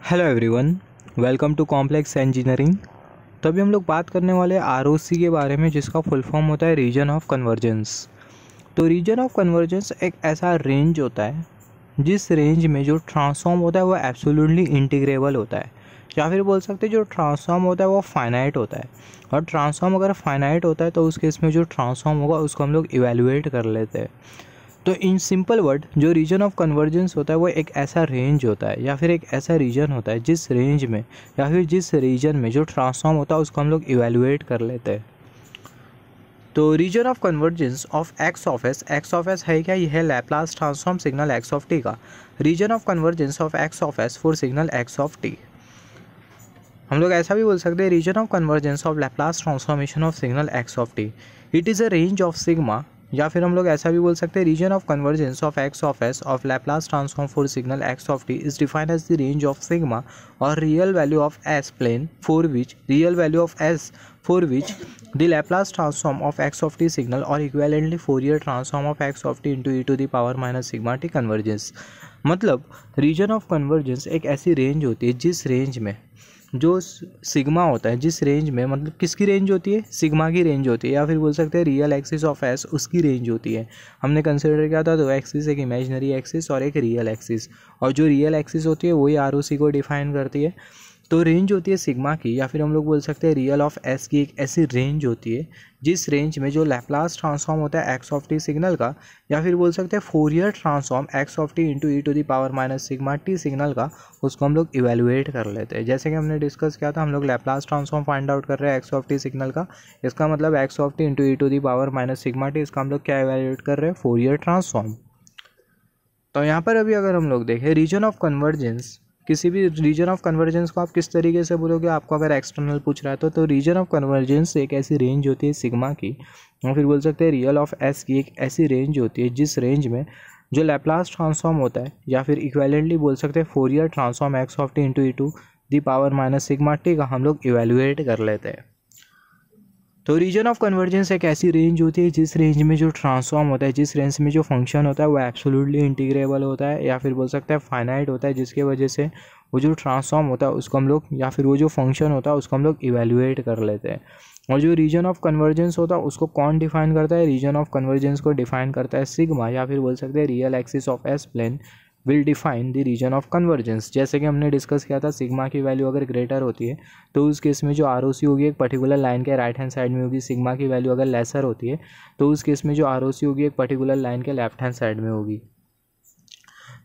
Hello everyone, welcome to complex engineering. तो अभी हम लोग बात करने वाले आरओसी के बारे में, जिसका फुल फॉर्म होता है रीजन ऑफ कन्वर्जेंस। तो रीजन ऑफ कन्वर्जेंस एक ऐसा रेंज होता है जिस रेंज में जो ट्रांसफॉर्म होता है वो एब्सोल्युटली इंटीग्रेबल होता है, या फिर बोल सकते हैं जो ट्रांसफॉर्म होता है वो फाइनाइट होता है। और ट्रांसफॉर्म अगर फाइनाइट होता है तो उस केस में जो ट्रांसफॉर्म होगा उसको हम लोग इवेल्युएट कर लेते हैं। तो इन सिंपल वर्ड, जो रीजन ऑफ कन्वर्जेंस होता है वो एक ऐसा रेंज होता है या फिर एक ऐसा रीजन होता है जिस रेंज में या फिर जिस रीजन में जो ट्रांसफॉर्म होता है उसको हम लोग इवेल्युएट कर लेते हैं। तो region of convergence of x of S है क्या? यह है Laplace transform signal X of T का। Region of convergence of x of S for signal X of T. हम लोग ऐसा भी बोल सकते हैं region of convergence of Laplace transformation of signal X of T. It is a range of sigma, या फिर हम लोग ऐसा भी बोल सकते हैं region of convergence of x of S of Laplace transform for signal X of T is defined as the range of sigma और real value of S plane for which the Laplace transform of x of t signal or equivalently Fourier transform of x of t into e to the power minus sigma t convergence। मतलब reason of convergence एक ऐसी range होती है जिस range में जो sigma होता है, जिस रेंज में मतलब किसकी रेंज होती है? सिग्मा की रेंज होती है, या फिर बोल सकते हैं रियल एक्सिस ऑफ एस उसकी रेंज होती है। हमने कंसिडर किया था दो एक्सिस, एक इमेजिनरी एक्सिस और एक रियल एक्सिस, और जो रियल एक्सिस होती है वही आरओसी को डिफाइन करती है। तो रेंज होती है सिग्मा की, या फिर हम लोग बोल सकते हैं रियल ऑफ एस की एक ऐसी रेंज होती है जिस रेंज में जो लैप्लास ट्रांसफॉर्म होता है एक्स ऑफ टी सिग्नल का, या फिर बोल सकते हैं Fourier transform x of t into e to the power minus sigma t signal का, उसको हम लोग इवेल्युएट कर लेते हैं। जैसे कि हमने डिस्कस किया था, हम लोग लैप्लास ट्रांसफॉर्म फाइंड आउट कर रहे हैं एक्स ऑफ टी सिग्नल का, इसका मतलब x of t into e to the power minus sigma t, इसका हम लोग क्या इवेल्युएट कर रहे हैं? Fourier transform. तो यहाँ पर अभी अगर हम लोग देखें रीजन ऑफ कन्वर्जेंस, किसी भी रीजन ऑफ कन्वर्जेंस को आप किस तरीके से बोलोगे? आपको अगर एक्सटर्नल पूछ रहा है तो रीजन ऑफ कन्वर्जेंस एक ऐसी रेंज होती है सिग्मा की, और फिर बोल सकते हैं रियल ऑफ एस की एक ऐसी रेंज होती है जिस रेंज में जो लैप्लास ट्रांसफॉर्म होता है, या फिर इक्विवेलेंटली बोल सकते हैं Fourier transform x of t into e to the power minus sigma t का हम लोग इवेल्युएट कर लेते हैं। तो रीजन ऑफ कन्वर्जेंस एक ऐसी रेंज होती है जिस रेंज में जो ट्रांसफॉर्म होता है, जिस रेंज में जो फंक्शन होता है वो एब्सोल्युटली इंटीग्रेबल होता है, या फिर बोल सकते हैं फाइनाइट होता है, जिसके वजह से वो जो ट्रांसफॉर्म होता है उसको हम लोग, या फिर वो जो फंक्शन होता है उसको हम लोग इवेल्युएट कर लेते हैं। और जो रीजन ऑफ कन्वर्जेंस होता है उसको कौन डिफाइन करता है? रीजन ऑफ कन्वर्जेंस को डिफाइन करता है सिग्मा, या फिर बोल सकते हैं real axis of S plane will define the region of convergence. जैसे कि हमने डिस्कस किया था, सिग्मा की वैल्यू अगर ग्रेटर होती है तो उस केस में जो आरओसी होगी एक पर्टिकुलर लाइन के राइट हैंड साइड में होगी। सिग्मा की वैल्यू अगर लेसर होती है तो उस केस में जो आरओसी होगी एक पर्टिकुलर लाइन के लेफ्ट हैंड साइड में होगी।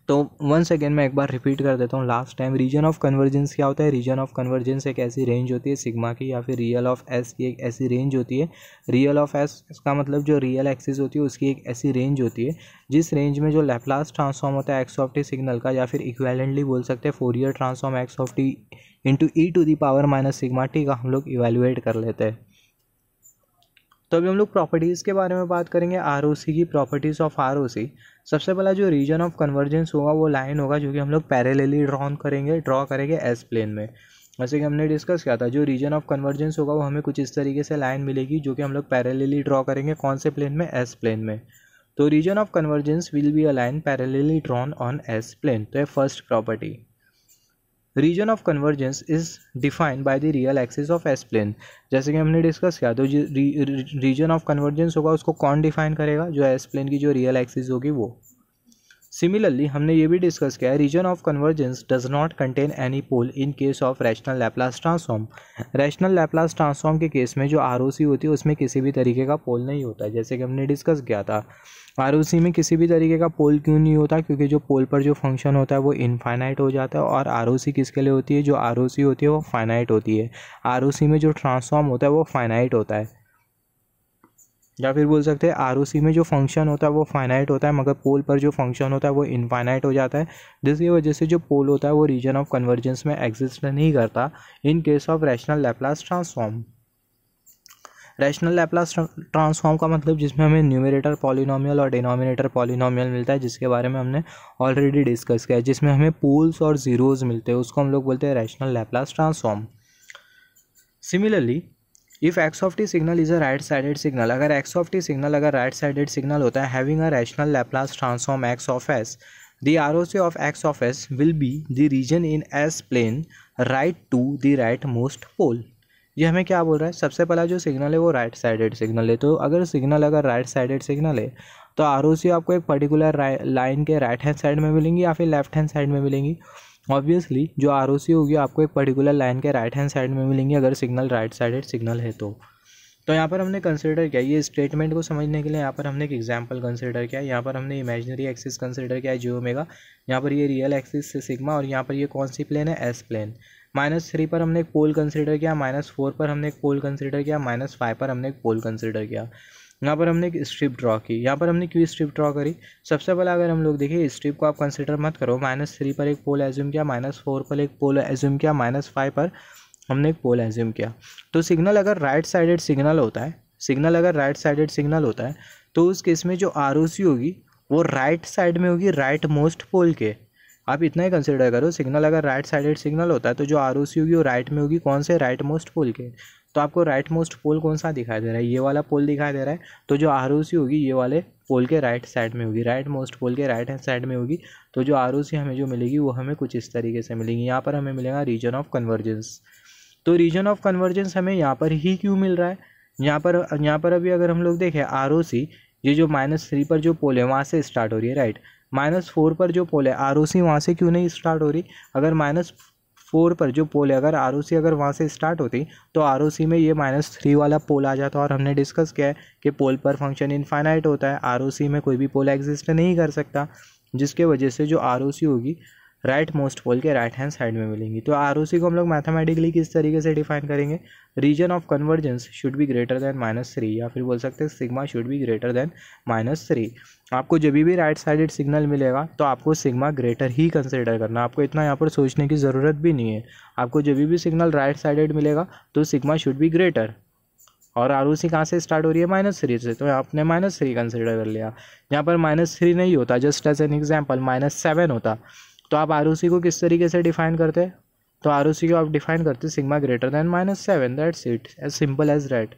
तो वंस अगेन मैं एक बार रिपीट कर देता हूँ last time, region of convergence क्या होता है? रीजन ऑफ कन्वर्जेंस एक ऐसी रेंज होती है सिग्मा की, या फिर रियल ऑफ एस की एक ऐसी रेंज होती है। रियल ऑफ एस इसका मतलब जो रियल एक्सिस होती है उसकी एक ऐसी रेंज होती है जिस रेंज में जो लैप्लास ट्रांसफॉर्म होता है एक्स ऑफ टी सिग्नल का, या फिर इक्विवेलेंटली बोल सकते हैं Fourier transform x of t into e to the power minus sigma t का हम लोग इवेल्युएट कर लेते हैं। तो अभी हम लोग प्रॉपर्टीज़ के बारे में बात करेंगे, आरओसी की प्रॉपर्टीज़ ऑफ आरओसी। सबसे पहला जो रीजन ऑफ कन्वर्जेंस होगा वो लाइन होगा जो कि हम लोग पैरेलली ड्रॉ करेंगे एस प्लेन में। जैसे कि हमने डिस्कस किया था, जो रीजन ऑफ कन्वर्जेंस होगा वो हमें कुछ इस तरीके से लाइन मिलेगी जो कि हम लोग पैरेलली ड्रॉ करेंगे। कौन से प्लेन में? एस प्लेन में। तो region of convergence will be a line parallelly drawn on s plane. तो ये first property. Region of convergence is defined by the real axis of S plane. जैसे कि हमने डिस्कस किया, तो जो रीजन ऑफ कन्वर्जेंस होगा उसको कौन डिफाइन करेगा? जो एस प्लेन की जो रियल एक्सिस होगी वो। सिमिलरली हमने ये भी डिस्कस किया है, region of convergence does not contain any pole in case of rational Laplace transform. Rational Laplace transform के केस में जो आरओसी होती है उसमें किसी भी तरीके का पोल नहीं होता है। जैसे कि हमने डिस्कस किया था, आरओसी में किसी भी तरीके का पोल क्यों नहीं होता? क्योंकि जो पोल पर जो फंक्शन होता है वो इनफाइनाइट हो जाता है, और आरओसी किसके लिए होती है? जो आरओसी होती है वो फाइनाइट होती है। आरओसी में जो ट्रांसफॉर्म होता है वो फाइनाइट होता है, या फिर बोल सकते हैं आरओसी में जो फंक्शन होता है वो फाइनाइट होता है, मगर पोल पर जो फंक्शन होता है वो इनफाइनाइट हो जाता है, जिसकी वजह से जो पोल होता है वो रीजन ऑफ कन्वर्जेंस में एग्जिस्ट नहीं करता इन case of rational Laplace transform. Rational Laplace transform का मतलब जिसमें हमें न्यूमरेटर पॉलिनोमियल और डिनोमिनेटर पॉलिनोमियल मिलता है, जिसके बारे में हमने ऑलरेडी डिस्कस किया है, जिसमें हमें पोल्स और जीरोज मिलते हैं, उसको हम लोग बोलते हैं rational Laplace transform. Similarly if x of T signal is a right sided signal, अगर एक्स ऑफ टी सिग्नल अगर राइट साइडेड सिग्नल होता है having a rational Laplace transform x of S, the ROC of x of s will be the region in s plane right to the right most pole. ये हमें क्या बोल रहा है, सबसे पहला जो सिग्नल है वो राइट साइडेड सिग्नल है। तो अगर सिग्नल अगर राइट साइडेड सिग्नल है तो ROC आपको एक पर्टिकुलर लाइन के राइट हैंड साइड में मिलेंगी या फिर लेफ्ट हैंड साइड में मिलेंगी। ऑब्वियसली जो ROC होगी आपको एक पर्टिकुलर लाइन के राइट हैंड साइड में मिलेंगी अगर सिग्नल राइट साइडेड सिग्नल है तो यहाँ पर हमने कंसिडर किया, ये स्टेटमेंट को समझने के लिए यहाँ पर हमने एक एग्जांपल कंसिडर किया। यहाँ पर हमने इमेजिनरी एक्सिस कंसिडर किया है J ओमेगा, यहाँ पर ये रियल एक्सिस से सिग्मा, और यहाँ पर ये कौन सी प्लेन है, एस प्लेन। -3 पर हमने एक पोल कंसिडर किया, -4 पर हमने एक पोल कंसिडर किया, -5 पर हमने एक पोल कंसिडर किया। यहाँ पर हमने एक स्ट्रिप ड्रॉ की। यहाँ पर हमने क्यों स्ट्रिप ड्रॉ करी, सबसे पहले अगर हम लोग देखिए स्ट्रिप को आप कंसिडर मत करो। -3 पर एक पोल एज्यूम किया, -4 पर एक पोल एज्यूम किया, -5 पर हमने एक पोल एज्यूम किया। तो सिग्नल अगर राइट साइडेड सिग्नल होता है, तो उस केस में जो ROC होगी वो राइट साइड में होगी राइट मोस्ट पोल के। आप इतना ही कंसिडर करो, सिग्नल अगर राइट साइडेड सिग्नल होता है तो जो ROC होगी वो राइट में होगी, कौन से, राइट मोस्ट पोल के। तो आपको राइट मोस्ट पोल कौन सा दिखाई दे रहा है, ये वाला पोल दिखाई दे रहा है। तो जो ROC होगी ये वाले पोल के राइट साइड में होगी, राइट मोस्ट पोल के राइट हैंड साइड में होगी। तो जो ROC हमें जो मिलेगी वो हमें कुछ इस तरीके से मिलेगी। यहाँ पर हमें मिलेगा रीजन ऑफ कन्वर्जेंस। तो रीजन ऑफ कन्वर्जेंस हमें यहाँ पर ही क्यों मिल रहा है, यहाँ पर अभी अगर हम लोग देखें ROC ये जो -3 पर जो पोल है वहाँ से स्टार्ट हो रही है, राइट। -4 पर जो पोल है ROC वहाँ से क्यों नहीं स्टार्ट हो रही, अगर -4 पर जो पोल है अगर ROC अगर वहाँ से स्टार्ट होती तो ROC में ये -3 वाला पोल आ जाता। और हमने डिस्कस किया है कि पोल पर फंक्शन इनफाइनाइट होता है, ROC में कोई भी पोल एग्जिस्ट नहीं कर सकता, जिसके वजह से जो ROC होगी राइट मोस्ट पोल के राइट हैंड साइड में मिलेंगी। तो ROC को हम लोग मैथमेटिकली किस तरीके से डिफाइन करेंगे, region of convergence should be greater than -3, या फिर बोल सकते हैं sigma should be greater than -3। आपको जब भी राइट साइडेड सिग्नल मिलेगा तो आपको सिग्मा ग्रेटर ही कंसिडर करना, आपको इतना यहाँ पर सोचने की ज़रूरत भी नहीं है। आपको जब भी सिग्नल राइट साइडेड मिलेगा तो सिग्मा शुड बी ग्रेटर, और ROC कहाँ से स्टार्ट हो रही है, -3 से, तो आपने -3 कंसिडर कर लिया। यहाँ पर -3 नहीं होता, जस्ट एज एन एग्जाम्पल -7 होता, तो आप ROC को किस तरीके से डिफाइन करते हैं, तो ROC को आप डिफाइन करते हैं sigma greater than -7, that's it, as simple as that.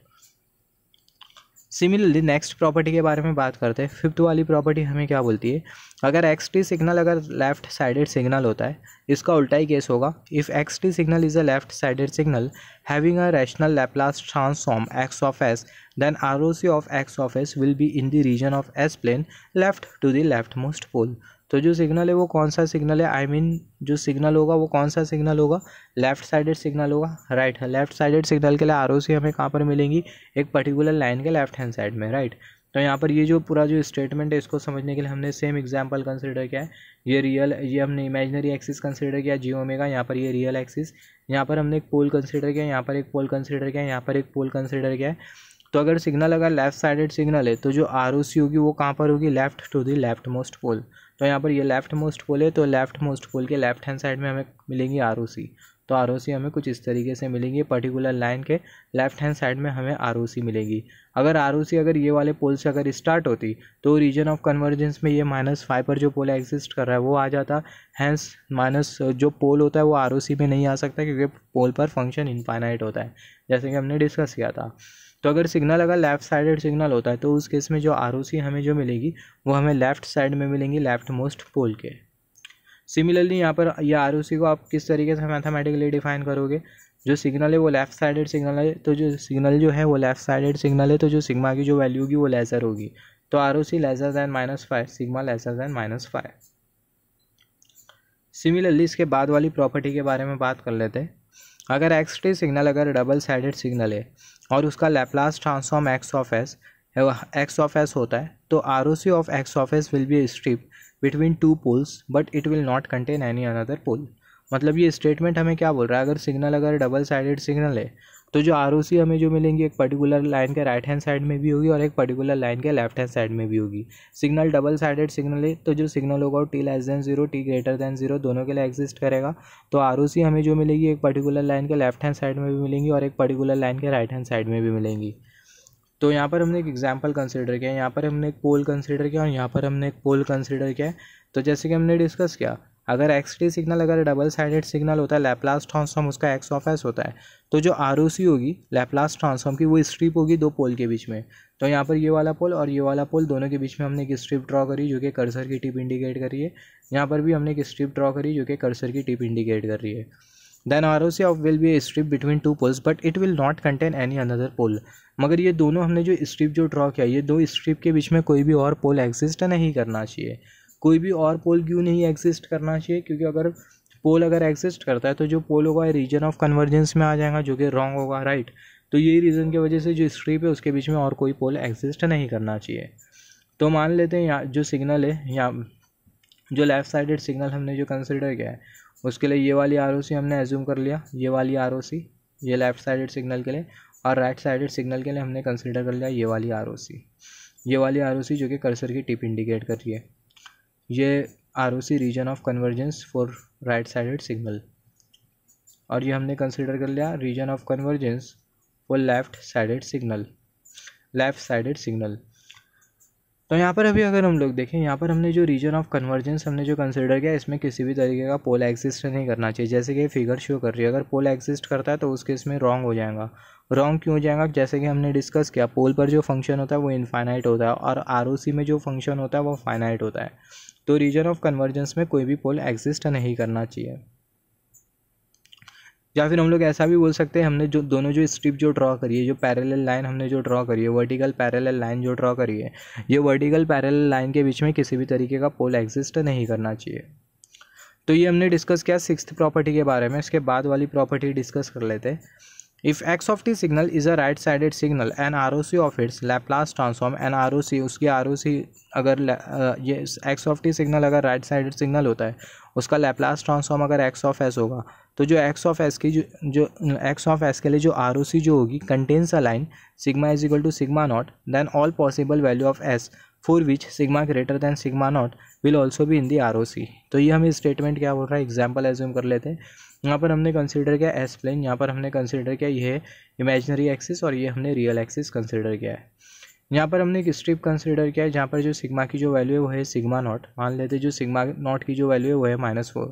Similarly next property के बारे में बात करते हैं। फिफ्थ वाली प्रॉपर्टी हमें क्या बोलती है, अगर XT सिग्नल अगर लेफ्ट साइडेड सिग्नल होता है, इसका उल्टा ही केस होगा। If XT signal is a left sided signal having a rational Laplace transform x of s, then ROC of x of s will be in the region of s plane left to the leftmost pole। तो जो signal है वो कौन सा signal है, I mean जो signal होगा वो कौन सा सिग्नल होगा, लेफ्ट साइडेड सिग्नल होगा, राइट। लेफ्ट साइडेड सिग्नल के लिए ROC हमें कहाँ पर मिलेंगी, एक पर्टिकुलर लाइन के लेफ्ट हैंड साइड में, राइट। तो यहाँ पर ये जो पूरा जो स्टेटमेंट है इसको समझने के लिए हमने सेम एग्जांपल कंसिडर किया है। ये हमने इमेजिनरी एक्सिस कंसिडर किया J ओमेगा, यहाँ पर ये रियल एक्सिस, यहाँ पर हमने एक पोल कंसिडर किया, यहाँ पर एक पोल कंसिडर किया, यहाँ पर एक पोल कंसिडर किया है। तो अगर सिग्नल अगर लेफ्ट साइडेड सिग्नल है तो जो ROC होगी वो कहाँ पर होगी, left to the left most pole. तो यहाँ पर ये लेफ्ट मोस्ट पोल है, तो लेफ्ट मोस्ट पोल के लेफ्ट हैंड साइड में हमें मिलेंगी ROC। तो ROC हमें कुछ इस तरीके से मिलेंगी, पर्टिकुलर लाइन के लेफ्ट हैंड साइड में हमें ROC मिलेगी। अगर ROC अगर ये वाले पोल से अगर स्टार्ट होती तो रीजन ऑफ कन्वर्जेंस में ये -5 पर जो पोल एग्जिस्ट कर रहा है वो आ जाता, हैंस माइनस जो पोल होता है वो ROC में नहीं आ सकता क्योंकि पोल पर फंक्शन इनफाइनाइट होता है, जैसे कि हमने डिस्कस किया था। तो अगर सिग्नल अगर लेफ्ट साइडेड सिग्नल होता है तो उस केस में जो ROC हमें जो मिलेगी वो हमें लेफ्ट साइड में मिलेंगी, लेफ्ट मोस्ट पोल के। सिमिलरली यहाँ पर ये ROC को आप किस तरीके से मैथमेटिकली डिफाइन करोगे, जो सिग्नल है वो लेफ्ट साइडेड सिग्नल है, तो जो सिग्नल जो है वो लेफ्ट साइडेड सिग्नल है, तो जो सिग्मा की जो वैल्यू होगी वो लेसर होगी। तो ROC lesser than -5, sigma lesser than -5। Similarly इसके बाद वाली प्रॉपर्टी के बारे में बात कर लेते हैं। अगर XT सिग्नल अगर डबल साइडेड सिग्नल है और उसका Laplace transform x of s होता है, तो ROC of x of s will B a strip between two poles but it will not contain any another pole। मतलब ये स्टेटमेंट हमें क्या बोल रहा है, अगर सिग्नल अगर डबल साइडेड सिग्नल है तो जो ROC हमें जो मिलेंगी एक पर्टिकुलर लाइन के राइट हैंड साइड में भी होगी और एक पर्टिकुलर लाइन के लेफ्ट हैंड साइड में भी होगी। सिग्नल डबल साइडेड सिग्नल है तो जो सिग्नल होगा वो t 0 t 0 दोनों के लिए एग्जिस्ट करेगा। तो ROC हमें जो मिलेगी एक पर्टिकुलर लाइन के लेफ्ट हैंड साइड में भी मिलेंगी और एक पर्टिकुलर लाइन के राइट हैंड साइड में भी मिलेंगी। तो यहाँ पर हमने एक एग्जाम्पल कंसिडर किया, यहाँ पर हमने एक पोल कंसिडर किया और यहाँ पर हमने एक पोल कंसिडर किया है। तो जैसे कि हमने डिस्कस किया अगर एक्स टी सिग्नल अगर डबल साइडेड सिग्नल होता है, लैप्लास ट्रांसफॉर्म उसका एक्स ऑफ एस होता है, तो जो आर ओ सी होगी लैप्लास ट्रांसफॉर्म की वो स्ट्रिप होगी दो पोल के बीच में। तो यहाँ पर ये वाला पोल और ये वाला पोल दोनों के बीच में हमने एक स्ट्रिप ड्रॉ करी जो कि कर्सर की टिप इंडिकेट कर रही है। यहाँ पर भी हमने एक स्ट्रिप ड्रॉ करी जो कि कर्सर की टिप इंडिकेट कर रही है। Then R O C of will be a strip between two poles but it will not contain any another pole. मगर ये दोनों हमने जो स्ट्रिप जो ड्रॉ किया, ये दो स्ट्रिप के बीच में कोई भी और पोल एग्जिस्ट नहीं करना चाहिए। कोई भी और पोल क्यों नहीं एग्जिस्ट करना चाहिए? क्योंकि अगर पोल अगर एग्जिस्ट करता है तो जो पोल होगा रीजन ऑफ कन्वर्जेंस में आ जाएगा जो कि रॉन्ग होगा, राइट। तो यही रीज़न की वजह से जो स्ट्रिप है उसके बीच में और कोई पोल एग्जिस्ट नहीं करना चाहिए। तो मान लेते हैं यहाँ जो सिग्नल है, यहाँ जो लेफ़्ट साइडेड सिग्नल हमने जो कंसिडर किया है उसके लिए ये वाली आर ओ सी हमने एज्यूम कर लिया, ये वाली आर ओ सी ये लेफ़्ट साइडेड सिग्नल के लिए, और राइट साइडेड सिग्नल के लिए हमने कंसिडर कर लिया ये वाली आर ओ सी, ये वाली आर ओ सी जो कि कर्सर की टिप इंडिकेट कर रही है। ये R O C region of convergence for right sided signal, और ये हमने कंसिडर कर लिया region of convergence for left sided signal. तो यहाँ पर अभी अगर हम लोग देखें, यहाँ पर हमने जो रीजन ऑफ कन्वर्जेंस हमने जो कंसिडर किया इसमें किसी भी तरीके का पोल एग्जिस्ट नहीं करना चाहिए। जैसे कि फिगर शो कर रही है, अगर पोल एग्जिस्ट करता है तो उस केस में रॉन्ग हो जाएगा। रॉन्ग क्यों हो जाएगा? जैसे कि हमने डिस्कस किया, पोल पर जो फंक्शन होता है वो इनफाइनाइट होता है और आर ओ सी में जो फंक्शन होता है वो फाइनाइट होता है। तो रीजन ऑफ कन्वर्जेंस में कोई भी पोल एग्जिस्ट नहीं करना चाहिए। या फिर हम लोग ऐसा भी बोल सकते हैं, हमने जो दोनों जो स्ट्रिप जो ड्रॉ करी है, जो पैरेलल लाइन हमने जो ड्रॉ करी है, वर्टिकल पैरेलल लाइन जो ड्रॉ करी है, ये वर्टिकल पैरेलल लाइन के बीच में किसी भी तरीके का पोल एग्जिस्ट नहीं करना चाहिए। तो ये हमने डिस्कस किया सिक्स्थ प्रॉपर्टी के बारे में। इसके बाद वाली प्रॉपर्टी डिस्कस कर लेते हैं। If x of T signal is a right sided signal an R O C of its Laplace transform an R O C, उसकी आर ओ सी अगर ये एक्स ऑफ टी सिग्नल अगर right sided signal होता है, उसका Laplace transform अगर x of S होगा, तो जो एक्स ऑफ एस की जो एक्स ऑफ एस के लिए जो आर ओ सी जो होगी contains a line sigma is equal to sigma not then all possible value of S for which sigma greater than sigma not will also be in the R O C. तो ये हमें statement क्या बोल रहा है, example assume कर लेते हैं। यहाँ पर हमने कंसिडर किया एस प्लेन, यहाँ पर हमने कंसिडर किया ये इमेजिनरी एक्सिस और ये हमने रियल एक्सिस कंसिडर किया है। यहाँ पर हमने एक स्ट्रिप कंसिडर किया है जहाँ पर जो सिग्मा की जो वैल्यू है वो है सिग्मा नॉट। मान लेते जो सिग्मा नॉट की जो वैल्यू है वो है -4,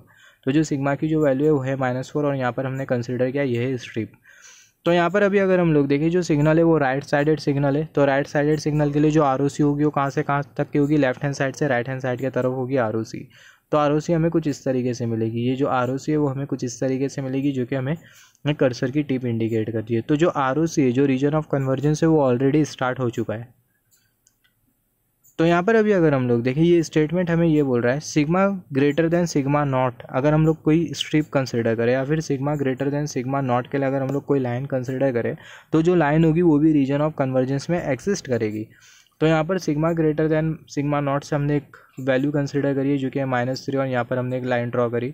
तो जो सिग्मा की जो वैल्यू है वो है -4 और यहाँ पर हमने कंसिडर किया ये है स्ट्रिप। तो यहाँ पर अभी अगर हम लोग देखें जो सिग्नल है वो राइट साइडेड सिग्नल है, तो राइट साइडेड सिग्नल के लिए जो आर ओ सी होगी वो कहाँ से कहाँ तक की होगी, लेफ्ट हैंड साइड से राइट हैंड साइड की तरफ होगी आर ओ सी। तो आर ओ सी हमें कुछ इस तरीके से मिलेगी, ये जो आर ओ सी है वो हमें कुछ इस तरीके से मिलेगी जो कि हमें कर्सर की टिप इंडिकेट कर रही है। तो जो आर ओ सी है, जो रीजन ऑफ कन्वर्जेंस है वो ऑलरेडी स्टार्ट हो चुका है। तो यहाँ पर अभी अगर हम लोग देखें ये स्टेटमेंट हमें ये बोल रहा है sigma greater than sigma not, अगर हम लोग कोई स्ट्रिप कंसिडर करें या फिर sigma greater than sigma not के लिए अगर हम लोग कोई लाइन कंसिडर करें, तो जो लाइन होगी वो भी रीजन ऑफ कन्वर्जेंस में एग्जिस्ट करेगी। तो यहाँ पर sigma greater than sigma naught से हमने एक वैल्यू कंसिडर करी है जो कि है -3 और यहाँ पर हमने एक लाइन ड्रॉ करी,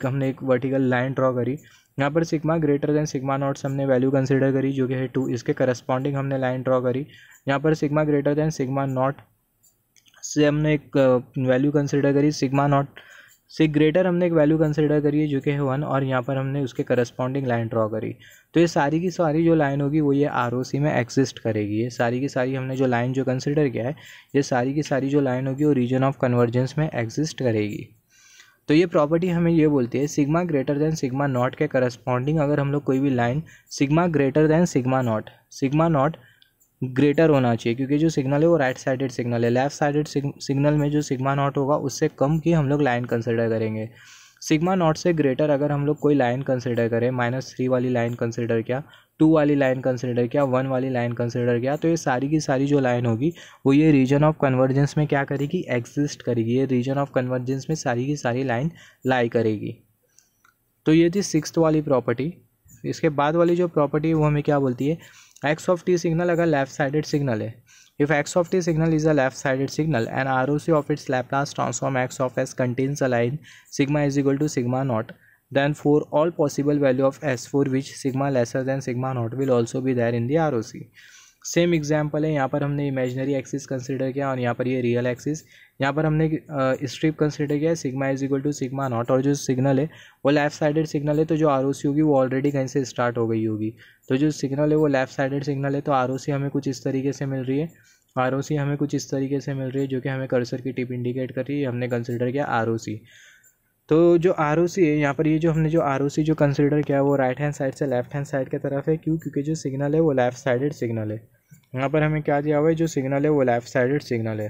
हमने एक वर्टिकल लाइन ड्रॉ करी। यहाँ पर sigma greater than sigma naught से हमने वैल्यू कंसिडर करी जो कि है 2, इसके करस्पॉन्डिंग हमने लाइन ड्रॉ करी। यहाँ पर sigma greater than sigma naught से हमने एक वैल्यू कंसिडर करी, सिग्मा नॉट से ग्रेटर हमने एक वैल्यू कंसिडर करी है जो कि है 1 और यहाँ पर हमने उसके करस्पॉन्डिंग लाइन ड्रॉ करी। तो ये सारी की सारी जो लाइन होगी वो ये आर ओ सी में एग्जिस्ट करेगी। ये सारी की सारी हमने जो लाइन जो कंसिडर किया है, ये सारी की सारी जो लाइन होगी वो रीजन ऑफ कन्वर्जेंस में एग्जिस्ट करेगी। तो ये प्रॉपर्टी हमें ये बोलती है sigma greater than sigma not के करस्पॉन्डिंग अगर हम लोग कोई भी line sigma greater than sigma not greater होना चाहिए, क्योंकि जो सिग्नल है वो राइट साइडेड सिग्नल है, लेफ्ट साइडेड सिग्नल में जो सिग्मा नॉट होगा उससे कम की हम लोग लाइन कंसिडर करेंगे। सिग्मा नॉट से ग्रेटर अगर हम लोग कोई लाइन कंसिडर करें, -3 वाली लाइन कंसिडर किया, 2 वाली लाइन कंसिडर किया, 1 वाली लाइन कंसिडर किया, तो ये सारी की सारी जो लाइन होगी वो ये रीजन ऑफ कन्वर्जेंस में क्या करेगी, एग्जिस्ट करेगी। ये रीजन ऑफ कन्वर्जेंस में सारी की सारी लाइन लाई करेगी। तो ये थी सिक्स्थ वाली प्रॉपर्टी। इसके बाद वाली जो प्रॉपर्टी है वो हमें क्या बोलती है, एक्स ऑफ टी सिग्नल अगर लेफ्ट साइडेड सिग्नल है, if x of T signal is a left sided signal and R O C of its Laplace transform x of s contains a line sigma is equal to sigma not then for all possible value of S for which sigma lesser than sigma not will also be there in the R O C. Same example है, यहाँ पर हमने imaginary axis consider किया और यहाँ पर ये real axis. यहाँ पर हमने स्ट्रिप कंसिडर किया sigma is equal to sigma naught और जो सिग्नल है वो लेफ्ट साइडेड सिग्नल है, तो जो आर ओ सी होगी वो ऑलरेडी कहीं से स्टार्ट हो गई होगी। तो जो सिग्नल है वो लेफ्ट साइडेड सिग्नल है, तो आर ओ सी हमें कुछ इस तरीके से मिल रही है, आर ओ सी हमें कुछ इस तरीके से मिल रही है जो कि हमें कर्सर की टिप इंडिकेट कर रही है, हमने कंसिडर किया आर ओ सी। तो जो आर ओ सी है यहाँ पर, ये जो हमने जो आर ओ सी जो कंसिडर किया है वो राइट हैंड साइड से लेफ्ट हैंड साइड की तरफ है। क्यों? क्योंकि जो सिग्नल है वो लेफ्ट साइडेड सिग्नल है। यहाँ पर हमें क्या दिया हुआ है, जो सिग्नल है वो लेफ्ट साइडेड सिग्नल है।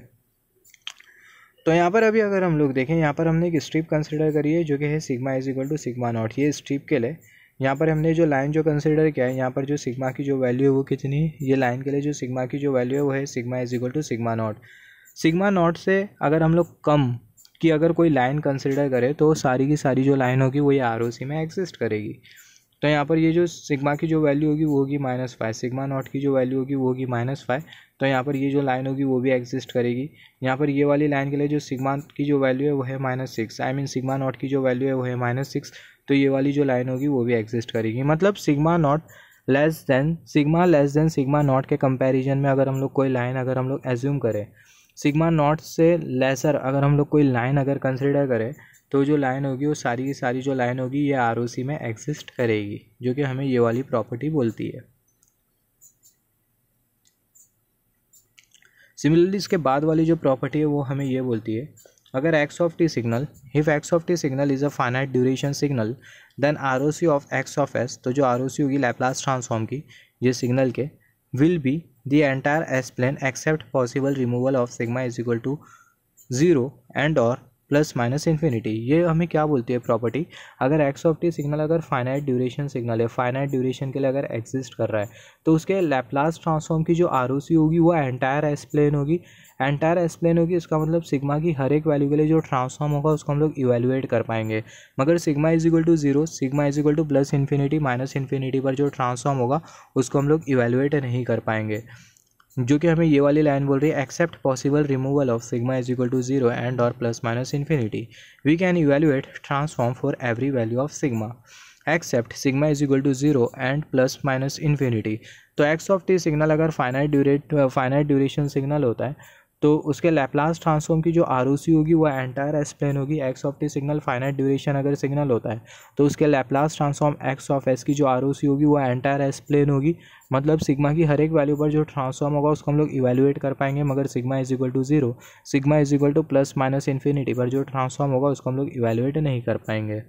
तो यहाँ पर अभी अगर हम लोग देखें, यहाँ पर हमने एक स्ट्रिप कंसिडर करी है जो कि है sigma is equal to sigma naught. ये स्ट्रिप के लिए यहाँ पर हमने जो लाइन जो कंसिडर किया है, यहाँ पर जो सिग्मा की जो वैल्यू है वो कितनी है, ये लाइन के लिए जो सिग्मा की जो वैल्यू है वो है sigma is equal to sigma naught. Sigma naught से अगर हम लोग कम की अगर कोई लाइन कंसिडर करें तो सारी की सारी जो लाइन होगी वो ये आर ओ सी में एग्जिस्ट करेगी। तो यहाँ पर ये जो सिग्मा की जो वैल्यू होगी वो होगी -5, सिग्मा नॉट की जो वैल्यू होगी वो होगी -5। तो यहाँ पर ये जो लाइन होगी वो भी एग्जिस्ट करेगी। यहाँ पर ये वाली लाइन के लिए जो सिग्मा की जो वैल्यू है वो है -6, आई मीन सिग्मा नॉट की जो वैल्यू है वो है -6। तो ये वाली जो लाइन होगी वो भी एग्जिस्ट करेगी। मतलब sigma not less than sigma not के कंपैरिजन में अगर हम लोग कोई लाइन अगर हम लोग एज्यूम करें, सिग्मा नॉट से लेसर अगर हम लोग कोई लाइन अगर कंसिडर करें, तो जो लाइन होगी वो सारी की सारी जो लाइन होगी ये आर ओ सी में एग्जिस्ट करेगी, जो कि हमें ये वाली प्रॉपर्टी बोलती है। सिमिलरली इसके बाद वाली जो प्रॉपर्टी है वो हमें ये बोलती है, अगर x of T signal, if x of T signal is a finite duration signal, then R O C of x of s, तो जो आर ओ सी होगी लैप्लास ट्रांसफॉर्म की ये सिग्नल के, will be the entire s plane except possible removal of sigma is equal to 0 and और ±∞। ये हमें क्या बोलती है प्रॉपर्टी, अगर एक्स ऑफ टी सिग्नल अगर फाइनाइट ड्यूरेशन सिग्नल है, फाइनाइट ड्यूरेशन के लिए अगर एग्जिस्ट कर रहा है, तो उसके लैप्लास ट्रांसफॉर्म की जो आर ओ सी होगी वो एंटायर एस प्लेन होगी। एंटायर एस प्लेन होगी, इसका मतलब सिग्मा की हर एक वैल्यू के लिए जो ट्रांसफॉर्म होगा उसको हम लोग इवेल्युएट कर पाएंगे। मगर sigma is equal to 0, sigma is equal to +∞, -∞ पर जो ट्रांसफॉर्म होगा उसको हम लोग इवेल्युएट नहीं कर पाएंगे, जो कि हमें ये वाली लाइन बोल रही है, except possible removal of sigma is equal to 0 and और ±∞, we can evaluate transform for every value of sigma except sigma is equal to 0 and ±∞। तो एक्स ऑफ टी सिग्नल अगर फाइनाइट ड्यूरेशन सिग्नल होता है तो उसके Laplace transform की जो are O सी होगी वो एंटायर एस प्लेन होगी। X of T signal finite duration अगर सिग्नल होता है तो उसके Laplace transform x of S की जो आर ओ सी होगी वो एंटायर एस प्लेन होगी। मतलब सिग्मा की हर एक वैल्यू पर जो ट्रांसफॉर्म होगा उसको हम लोग इवेल्युएट कर पाएंगे, मगर sigma is equal to 0, sigma is equal to ±∞ पर जो ट्रांसफॉर्म होगा उसको हम लोग इवेल्युएट नहीं कर पाएंगे।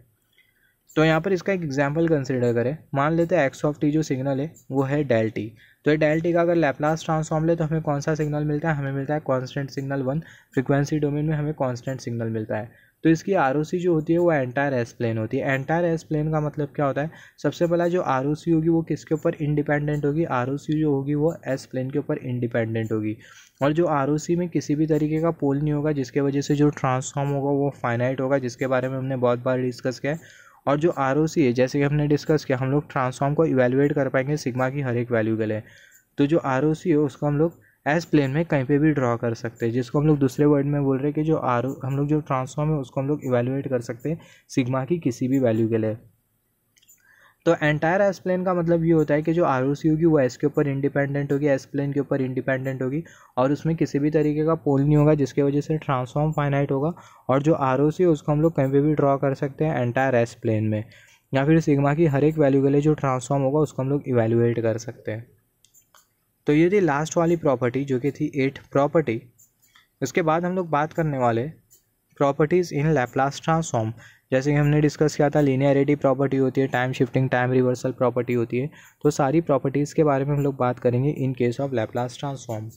तो यहाँ पर इसका एक एग्जांपल कंसिडर करें, मान लेते हैं एक्स ऑफ टी जो सिग्नल है वो है डेल टी। तो ये डेल टी का अगर लैप्लास ट्रांसफॉर्म ले तो हमें कौन सा सिग्नल मिलता है, हमें मिलता है कांस्टेंट सिग्नल 1, फ्रीक्वेंसी डोमेन में हमें कांस्टेंट सिग्नल मिलता है। तो इसकी आर ओ सी जो होती है वो एंटायर एस प्लेन होती है। एंटायर एस प्लेन का मतलब क्या होता है, सबसे पहला जो आर ओ सी होगी वो किसके ऊपर इंडिपेंडेंट होगी, आर ओ सी जो होगी वो एस प्लेन के ऊपर इंडिपेंडेंट होगी, और जो आर ओ सी में किसी भी तरीके का पोल नहीं होगा, जिसके वजह से जो ट्रांसफॉर्म होगा वो फाइनाइट होगा, जिसके बारे में हमने बहुत बार डिस्कस किया है। और जो आर ओ सी है, जैसे कि हमने डिस्कस किया, हम लोग ट्रांसफॉर्म को इवेल्युएट कर पाएंगे सिग्मा की हर एक वैल्यू के लिए। तो जो आर ओ सी है उसको हम लोग एस प्लेन में कहीं पे भी ड्रॉ कर सकते हैं, जिसको हम लोग दूसरे वर्ड में बोल रहे हैं कि जो हम लोग जो ट्रांसफॉर्म है उसको हम लोग इवेल्युएट कर सकते हैं सिग्मा की किसी भी वैल्यू के लिए। तो एंटायर एस प्लेन का मतलब ये होता है कि जो आर ओ सी होगी वो एस के ऊपर इंडिपेंडेंट होगी, एस प्लेन के ऊपर इंडिपेंडेंट होगी, और उसमें किसी भी तरीके का पोल नहीं होगा, जिसकी वजह से ट्रांसफॉर्म फाइनाइट होगा। और जो आर ओ सी है उसको हम लोग कहीं पे भी ड्रॉ कर सकते हैं एंटायर एस प्लेन में, या फिर सिग्मा की हर एक वैल्यू के लिए जो ट्रांसफॉर्म होगा उसको हम लोग इवेल्युएट कर सकते हैं। तो ये थी लास्ट वाली प्रॉपर्टी जो कि थी 8 प्रॉपर्टी। इसके बाद हम लोग बात करने वाले प्रॉपर्टीज़ इन लैप्लास ट्रांसफॉर्म। जैसे कि हमने डिस्कस किया था, लीनियरिटी प्रॉपर्टी होती है, time shifting, time reversal property होती है। तो सारी प्रॉपर्टीज़ के बारे में हम लोग बात करेंगे इन केस ऑफ लैप्लास ट्रांसफॉर्म।